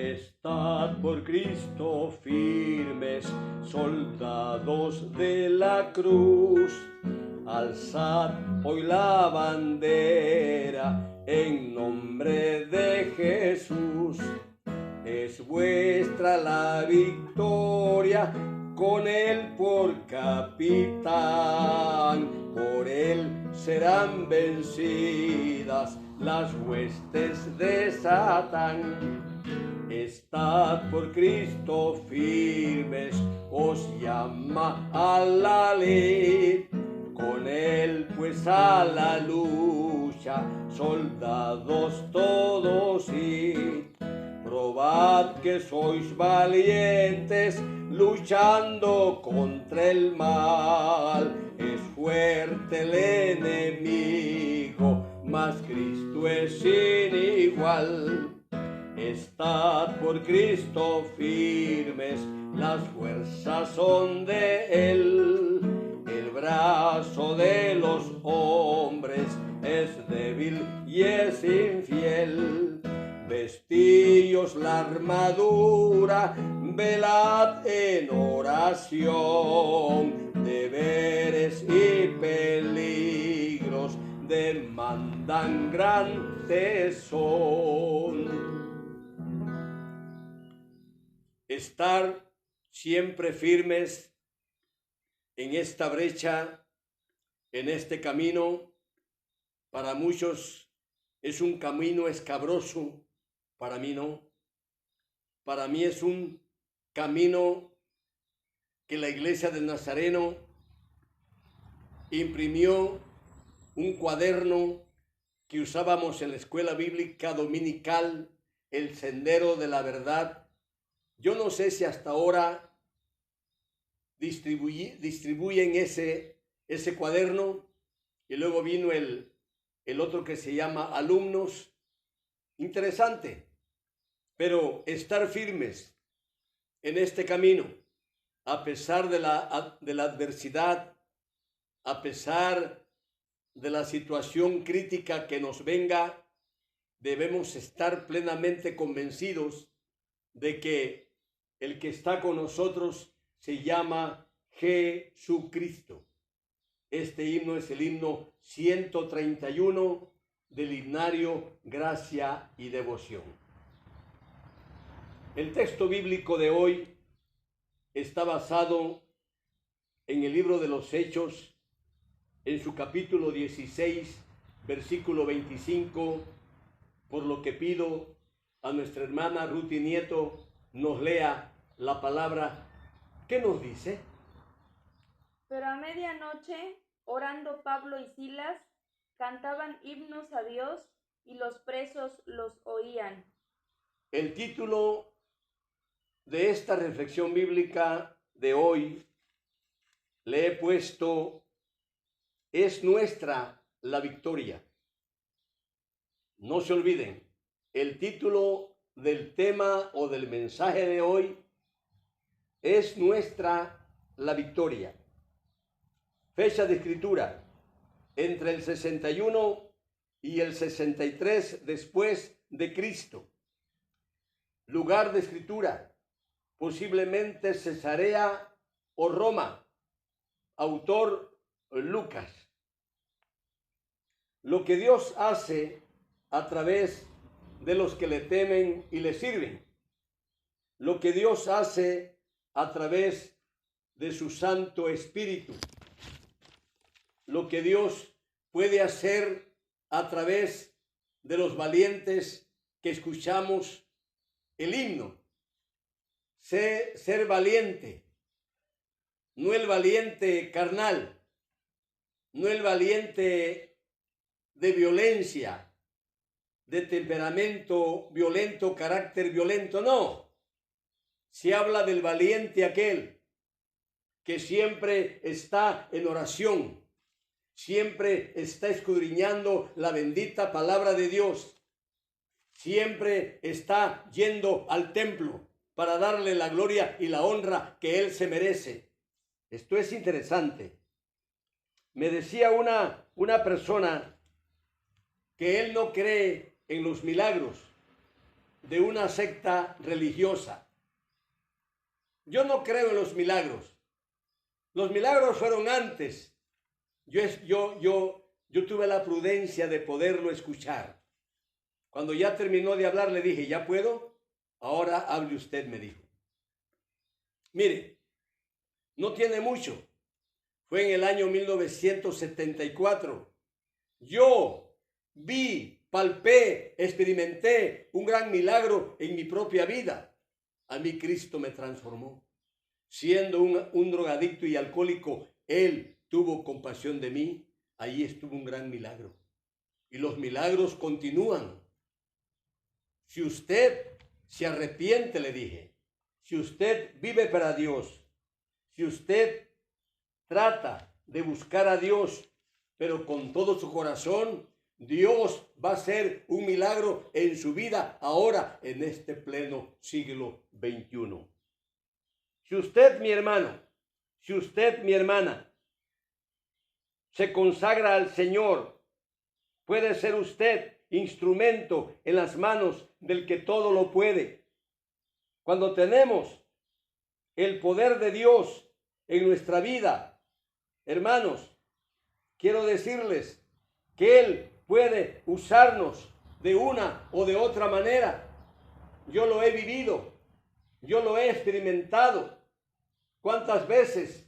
Estad por Cristo firmes, soldados de la cruz. Alzad hoy la bandera en nombre de Jesús. Es vuestra la victoria, con él por capitán. Por él serán vencidas las huestes de Satán. Estad por Cristo firmes, os llama a la ley. Con él pues a la lucha, soldados todos id. Probad que sois valientes, luchando contra el mal. Es fuerte el enemigo, mas Cristo es sin igual. Estad por Cristo firmes, las fuerzas son de él. El brazo de los hombres es débil y es infiel. Vestíos la armadura, velad en oración. Deberes y peligros demandan gran tesón. Estar siempre firmes en esta brecha, en este camino, para muchos es un camino escabroso, para mí no. Para mí es un camino que la Iglesia del Nazareno imprimió, un cuaderno que usábamos en la escuela bíblica dominical, El Sendero de la Verdad. Yo no sé si hasta ahora distribuyen ese cuaderno, y luego vino el otro que se llama Alumnos. Interesante, pero estar firmes en este camino, a pesar de la adversidad, a pesar de la situación crítica que nos venga, debemos estar plenamente convencidos de que el que está con nosotros se llama Jesucristo. Este himno es el himno 131 del himnario Gracia y Devoción. El texto bíblico de hoy está basado en el libro de los Hechos, en su capítulo 16, versículo 25, por lo que pido a nuestra hermana Ruth Nieto nos lea la palabra. ¿Qué nos dice? Pero a medianoche, orando Pablo y Silas, cantaban himnos a Dios y los presos los oían. El título de esta reflexión bíblica de hoy le he puesto: es nuestra la victoria. No se olviden, el título del tema o del mensaje de hoy es nuestra la victoria. Fecha de escritura: entre el 61 y el 63 después de Cristo. Lugar de escritura: posiblemente Cesarea o Roma. Autor Lucas. Lo que Dios hace a través de los que le temen y le sirven. Lo que Dios hace a través de su Santo Espíritu. Lo que Dios puede hacer a través de los valientes que escuchamos el himno. Ser valiente, no el valiente carnal, no el valiente de violencia, de temperamento violento, carácter violento, no. Se habla del valiente aquel que siempre está en oración, siempre está escudriñando la bendita palabra de Dios, siempre está yendo al templo para darle la gloria y la honra que él se merece. Esto es interesante. Me decía una persona que él no cree en los milagros, de una secta religiosa. Yo no creo en los milagros. Los milagros fueron antes. Yo tuve la prudencia de poderlo escuchar. Cuando ya terminó de hablar, le dije, ¿ya puedo? Ahora hable usted, me dijo. Mire, no tiene mucho. Fue en el año 1974. Yo vi, palpé, experimenté un gran milagro en mi propia vida. A mí Cristo me transformó. Siendo un drogadicto y alcohólico, Él tuvo compasión de mí. Ahí estuvo un gran milagro. Y los milagros continúan. Si usted se arrepiente, le dije, si usted vive para Dios, si usted trata de buscar a Dios, pero con todo su corazón, Dios va a hacer un milagro en su vida ahora, en este pleno siglo XXI. Si usted, mi hermano, si usted, mi hermana, se consagra al Señor, puede ser usted instrumento en las manos del que todo lo puede. Cuando tenemos el poder de Dios en nuestra vida, hermanos, quiero decirles que Él puede usarnos de una o de otra manera. Yo lo he vivido, yo lo he experimentado. ¿Cuántas veces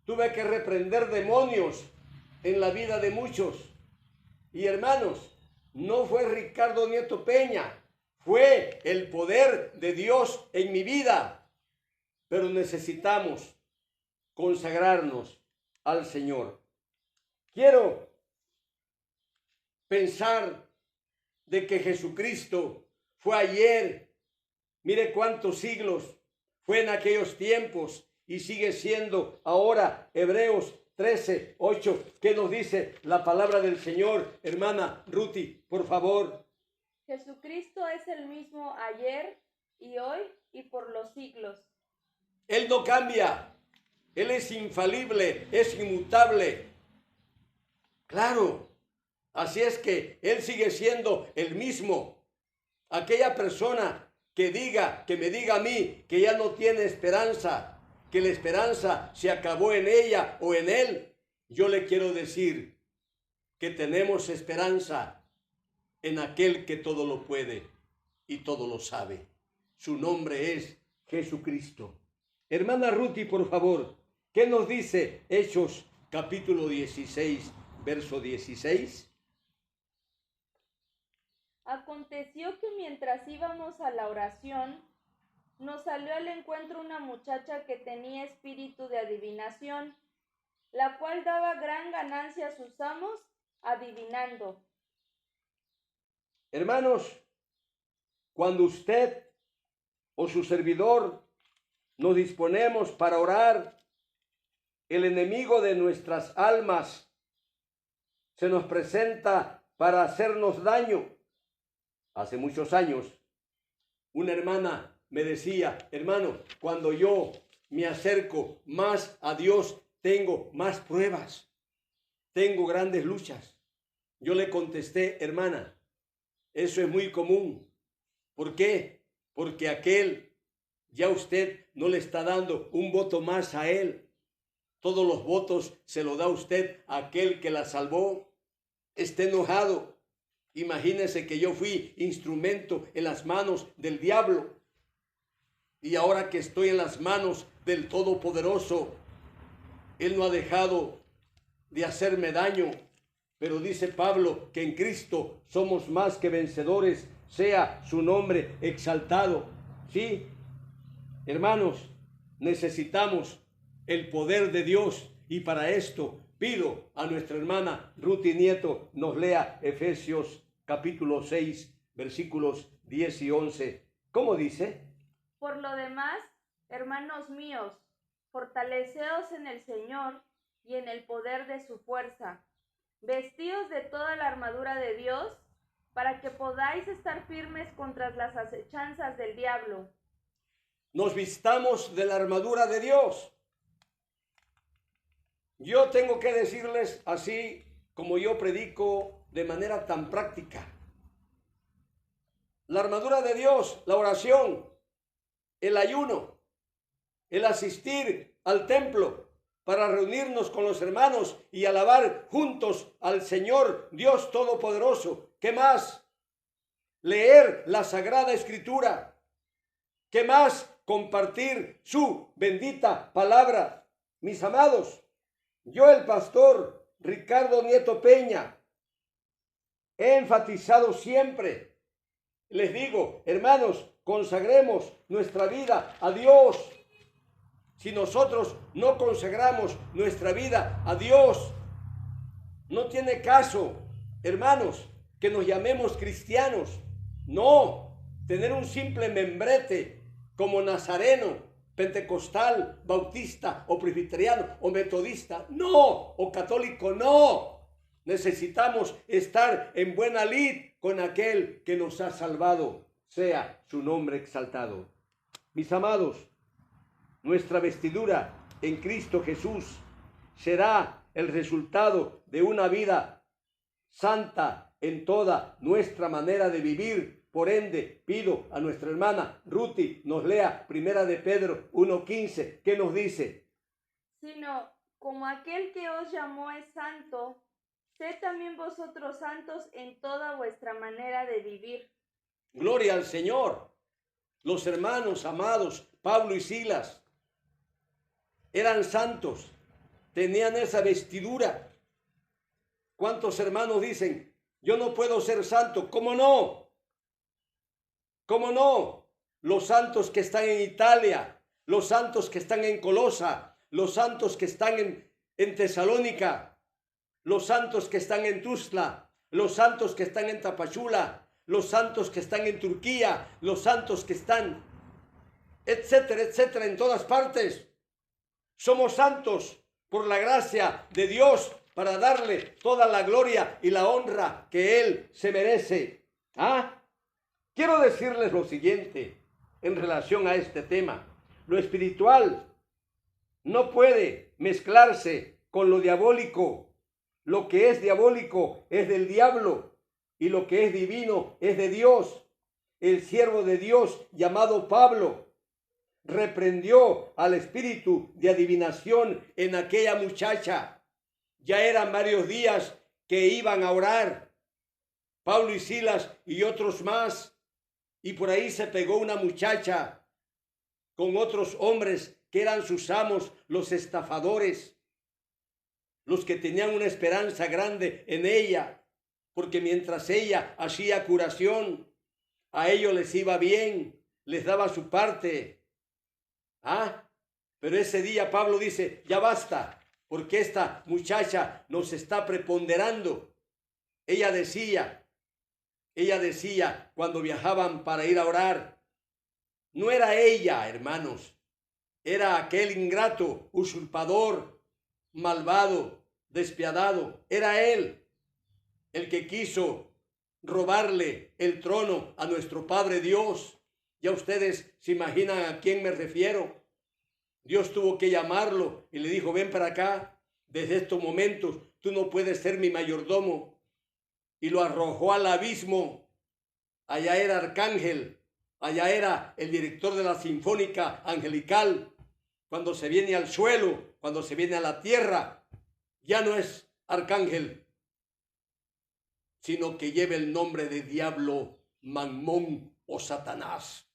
tuve que reprender demonios en la vida de muchos? Y hermanos, no fue Ricardo Nieto Peña, fue el poder de Dios en mi vida. Pero necesitamos consagrarnos al Señor. Quiero pensar de que Jesucristo fue ayer, mire cuántos siglos, fue en aquellos tiempos y sigue siendo ahora. Hebreos 13:8, ¿qué nos dice la palabra del Señor? Hermana Ruti, por favor. Jesucristo es el mismo ayer y hoy y por los siglos. Él no cambia, Él es infalible, es inmutable. Claro, así es que Él sigue siendo el mismo. Aquella persona que me diga a mí que ya no tiene esperanza, que la esperanza se acabó en ella o en él, yo le quiero decir que tenemos esperanza en aquel que todo lo puede y todo lo sabe. Su nombre es Jesucristo. Hermana Ruti, por favor, ¿qué nos dice Hechos capítulo 16, verso 16? Aconteció que mientras íbamos a la oración, nos salió al encuentro una muchacha que tenía espíritu de adivinación, la cual daba gran ganancia a sus amos adivinando. Hermanos, cuando usted o su servidor nos disponemos para orar, el enemigo de nuestras almas se nos presenta para hacernos daño. Hace muchos años, una hermana me decía, hermano, cuando yo me acerco más a Dios, tengo más pruebas, tengo grandes luchas. Yo le contesté, hermana, eso es muy común. ¿Por qué? Porque aquel, ya usted no le está dando un voto más a él. Todos los votos se los da usted a aquel que la salvó. Está enojado. Imagínese que yo fui instrumento en las manos del diablo. Y ahora que estoy en las manos del Todopoderoso, Él no ha dejado de hacerme daño. Pero dice Pablo que en Cristo somos más que vencedores, sea su nombre exaltado. Sí, hermanos, necesitamos el poder de Dios y para esto pido a nuestra hermana Ruti Nieto nos lea Efesios capítulo 6, versículos 10 y 11. ¿Cómo dice? Por lo demás, hermanos míos, fortaleceos en el Señor y en el poder de su fuerza. Vestíos de toda la armadura de Dios, para que podáis estar firmes contra las acechanzas del diablo. Nos vistamos de la armadura de Dios. Yo tengo que decirles así como yo predico de manera tan práctica. La armadura de Dios, la oración, el ayuno, el asistir al templo para reunirnos con los hermanos y alabar juntos al Señor Dios Todopoderoso. ¿Qué más? Leer la Sagrada Escritura. ¿Qué más? Compartir su bendita palabra. Mis amados, yo, el pastor Ricardo Nieto Peña, he enfatizado siempre, les digo, hermanos, consagremos nuestra vida a Dios. Si nosotros no consagramos nuestra vida a Dios, no tiene caso, hermanos, que nos llamemos cristianos. No, tener un simple membrete como nazareno, pentecostal, bautista o presbiteriano o metodista, no, o católico, no. Necesitamos estar en buena lid con aquel que nos ha salvado, sea su nombre exaltado. Mis amados, nuestra vestidura en Cristo Jesús será el resultado de una vida santa en toda nuestra manera de vivir. Por ende, pido a nuestra hermana Ruti nos lea Primera de Pedro 1:15. ¿Qué nos dice? Sino, como aquel que os llamó es santo, sed también vosotros santos en toda vuestra manera de vivir. Gloria al Señor. Los hermanos amados, Pablo y Silas, eran santos, tenían esa vestidura. ¿Cuántos hermanos dicen, yo no puedo ser santo? ¿Cómo no? ¿Cómo no? Los santos que están en Italia, los santos que están en Colosa, los santos que están en Tesalónica, los santos que están en Tuzla, los santos que están en Tapachula, los santos que están en Turquía, los santos que están, etcétera, etcétera, en todas partes. Somos santos por la gracia de Dios para darle toda la gloria y la honra que Él se merece. Quiero decirles lo siguiente en relación a este tema. Lo espiritual no puede mezclarse con lo diabólico. Lo que es diabólico es del diablo y lo que es divino es de Dios. El siervo de Dios llamado Pablo reprendió al espíritu de adivinación en aquella muchacha. Ya eran varios días que iban a orar, Pablo y Silas y otros más, y por ahí se pegó una muchacha con otros hombres que eran sus amos, los estafadores, los que tenían una esperanza grande en ella, porque mientras ella hacía curación, a ellos les iba bien, les daba su parte. Pero ese día Pablo dice, ya basta, porque esta muchacha nos está preponderando. Ella decía cuando viajaban para ir a orar, no era ella, hermanos, era aquel ingrato, usurpador, malvado, despiadado, era él el que quiso robarle el trono a nuestro Padre Dios. Ya ustedes se imaginan a quién me refiero. Dios tuvo que llamarlo y le dijo, ven para acá, desde estos momentos tú no puedes ser mi mayordomo. Y lo arrojó al abismo. Allá era arcángel, allá era el director de la Sinfónica Angelical. Cuando se viene al suelo, cuando se viene a la tierra, ya no es arcángel, sino que lleva el nombre de diablo, Mamón o Satanás.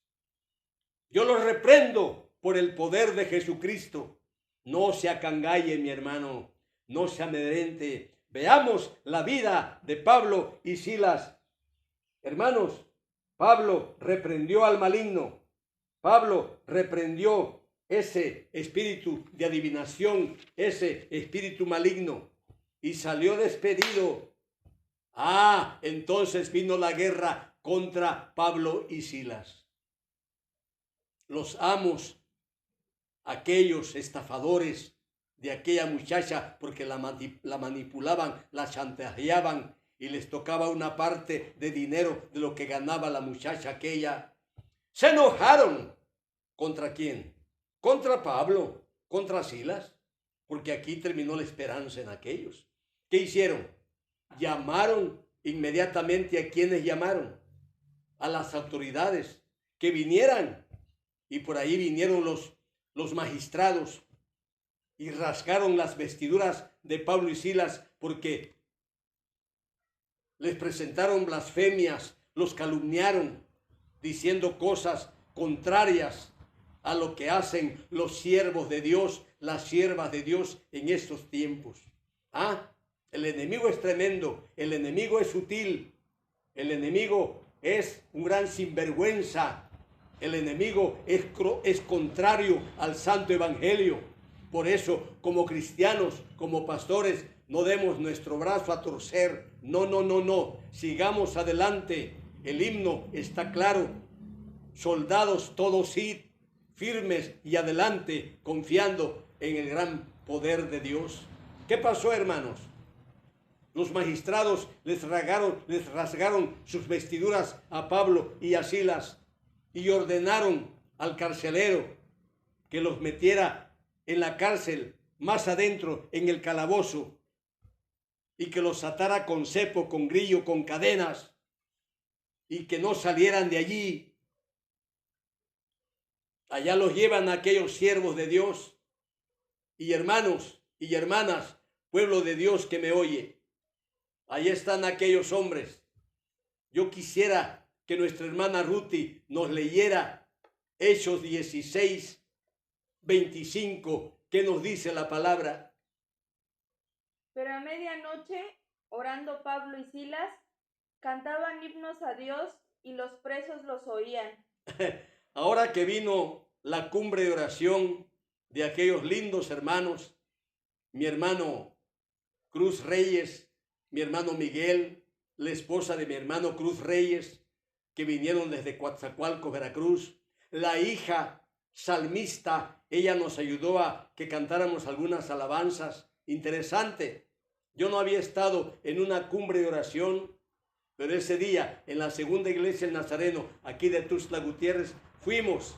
Yo lo reprendo por el poder de Jesucristo. No se acangalle, mi hermano, no se amedrente. Veamos la vida de Pablo y Silas. Hermanos, Pablo reprendió al maligno. Pablo reprendió ese espíritu de adivinación, ese espíritu maligno, y salió despedido. Entonces vino la guerra contra Pablo y Silas. Los amos, aquellos estafadores de aquella muchacha, porque la manipulaban, la chantajeaban y les tocaba una parte de dinero de lo que ganaba la muchacha aquella, se enojaron. ¿Contra quién? Contra Pablo, contra Silas, porque aquí terminó la esperanza en aquellos. ¿Qué hicieron? Llamaron inmediatamente. ¿A quienes llamaron? a las autoridades que vinieran. Y por ahí vinieron los magistrados y rasgaron las vestiduras de Pablo y Silas porque les presentaron blasfemias, los calumniaron, diciendo cosas contrarias a lo que hacen los siervos de Dios, las siervas de Dios en estos tiempos. El enemigo es tremendo, el enemigo es sutil, el enemigo es un gran sinvergüenza, el enemigo es contrario al santo evangelio. Por eso, como cristianos, como pastores, no demos nuestro brazo a torcer. No. Sigamos adelante. El himno está claro. Soldados todos id, firmes y adelante, confiando en el gran poder de Dios. ¿Qué pasó, hermanos? Los magistrados les rasgaron sus vestiduras a Pablo y a Silas y ordenaron al carcelero que los metiera en la cárcel, más adentro, en el calabozo, y que los atara con cepo, con grillo, con cadenas, y que no salieran de allí. Allá los llevan aquellos siervos de Dios, y hermanos y hermanas, pueblo de Dios que me oye, allí están aquellos hombres. Yo quisiera que nuestra hermana Ruti nos leyera Hechos 16, 25, ¿qué nos dice la palabra? Pero a medianoche, orando Pablo y Silas, cantaban himnos a Dios y los presos los oían. Ahora que vino la cumbre de oración de aquellos lindos hermanos, mi hermano Cruz Reyes, mi hermano Miguel, la esposa de mi hermano Cruz Reyes, que vinieron desde Coatzacoalcos, Veracruz, la hija salmista, ella nos ayudó a que cantáramos algunas alabanzas. Interesante. Yo no había estado en una cumbre de oración, pero ese día en la segunda iglesia del Nazareno, aquí de Tuxtla Gutiérrez, fuimos.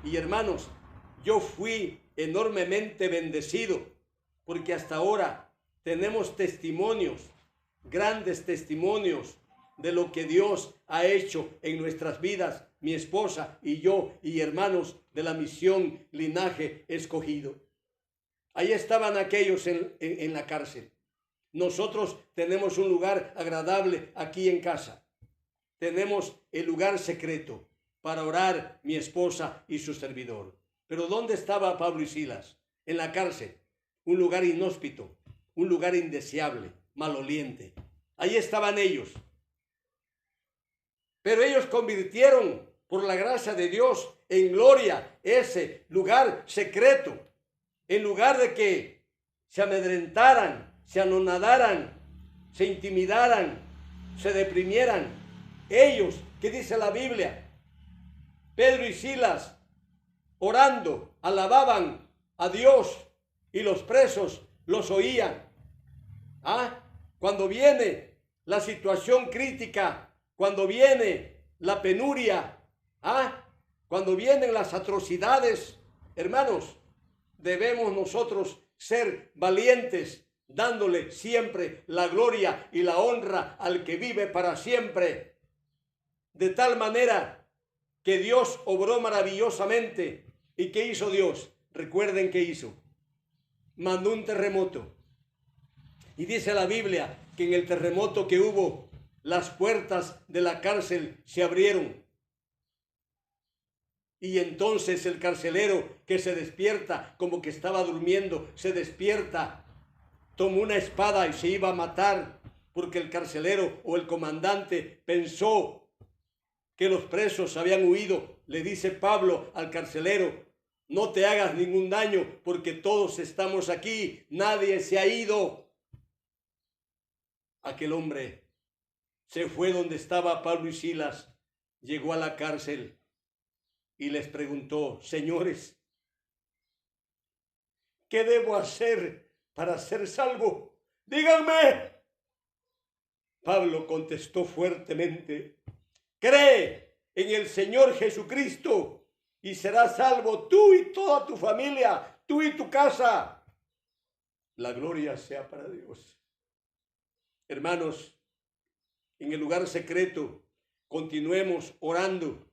Y hermanos, yo fui enormemente bendecido, porque hasta ahora tenemos testimonios, grandes testimonios de lo que Dios ha hecho en nuestras vidas, mi esposa y yo, y hermanos de la misión Linaje Escogido. Ahí estaban aquellos en la cárcel. Nosotros tenemos un lugar agradable aquí en casa. Tenemos el lugar secreto para orar mi esposa y su servidor. Pero ¿dónde estaba Pablo y Silas? En la cárcel. Un lugar inhóspito, un lugar indeseable, maloliente. Ahí estaban ellos. Pero ellos convirtieron, por la gracia de Dios, en gloria ese lugar secreto. En lugar de que se amedrentaran, se anonadaran, se intimidaran, se deprimieran. Ellos, ¿qué dice la Biblia? Pedro y Silas, orando, alababan a Dios y los presos los oían. Cuando viene la situación crítica, cuando viene la penuria, cuando vienen las atrocidades, hermanos, debemos nosotros ser valientes, dándole siempre la gloria y la honra al que vive para siempre. De tal manera que Dios obró maravillosamente. ¿Y qué hizo Dios? Recuerden qué hizo. Mandó un terremoto. Y dice la Biblia que en el terremoto que hubo, las puertas de la cárcel se abrieron. Y entonces el carcelero que se despierta, como que estaba durmiendo, se despierta, tomó una espada y se iba a matar, porque el carcelero o el comandante pensó que los presos habían huido. Le dice Pablo al carcelero: no te hagas ningún daño, porque todos estamos aquí, nadie se ha ido. Aquel hombre se fue donde estaba Pablo y Silas, llegó a la cárcel y les preguntó: señores, ¿qué debo hacer para ser salvo? Díganme. Pablo contestó fuertemente: cree en el Señor Jesucristo y serás salvo tú y toda tu familia, tú y tu casa. La gloria sea para Dios. Hermanos, en el lugar secreto, continuemos orando,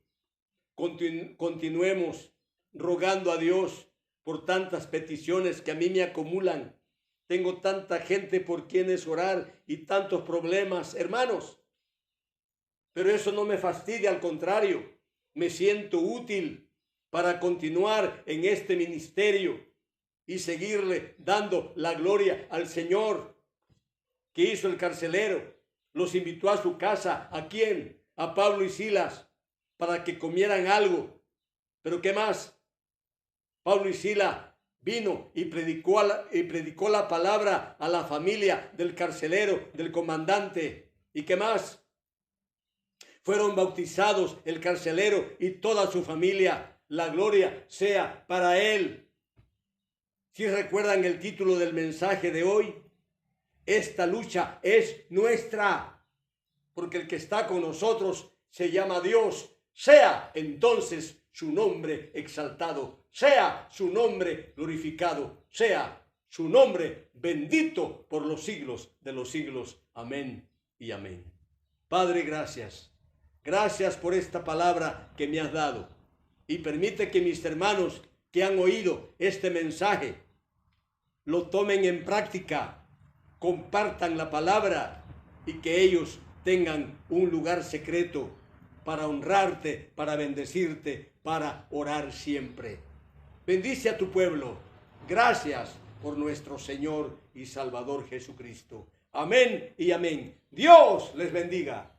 continuemos rogando a Dios por tantas peticiones que a mí me acumulan. Tengo tanta gente por quienes orar y tantos problemas, hermanos. Pero eso no me fastidia, al contrario, me siento útil para continuar en este ministerio y seguirle dando la gloria al Señor. ¿Qué hizo el carcelero? Los invitó a su casa. ¿A quién? A Pablo y Silas, para que comieran algo. ¿Pero qué más? Pablo y Silas vino y predicó la palabra a la familia del carcelero, del comandante. ¿Y qué más? Fueron bautizados el carcelero y toda su familia. La gloria sea para él. Si recuerdan el título del mensaje de hoy, esta lucha es nuestra, porque el que está con nosotros se llama Dios. Sea entonces su nombre exaltado, sea su nombre glorificado, sea su nombre bendito por los siglos de los siglos. Amén y amén. Padre, gracias. Gracias por esta palabra que me has dado. Y permite que mis hermanos que han oído este mensaje lo tomen en práctica, compartan la palabra y que ellos tengan un lugar secreto para honrarte, para bendecirte, para orar siempre. Bendice a tu pueblo. Gracias por nuestro Señor y Salvador Jesucristo. Amén y amén. Dios les bendiga.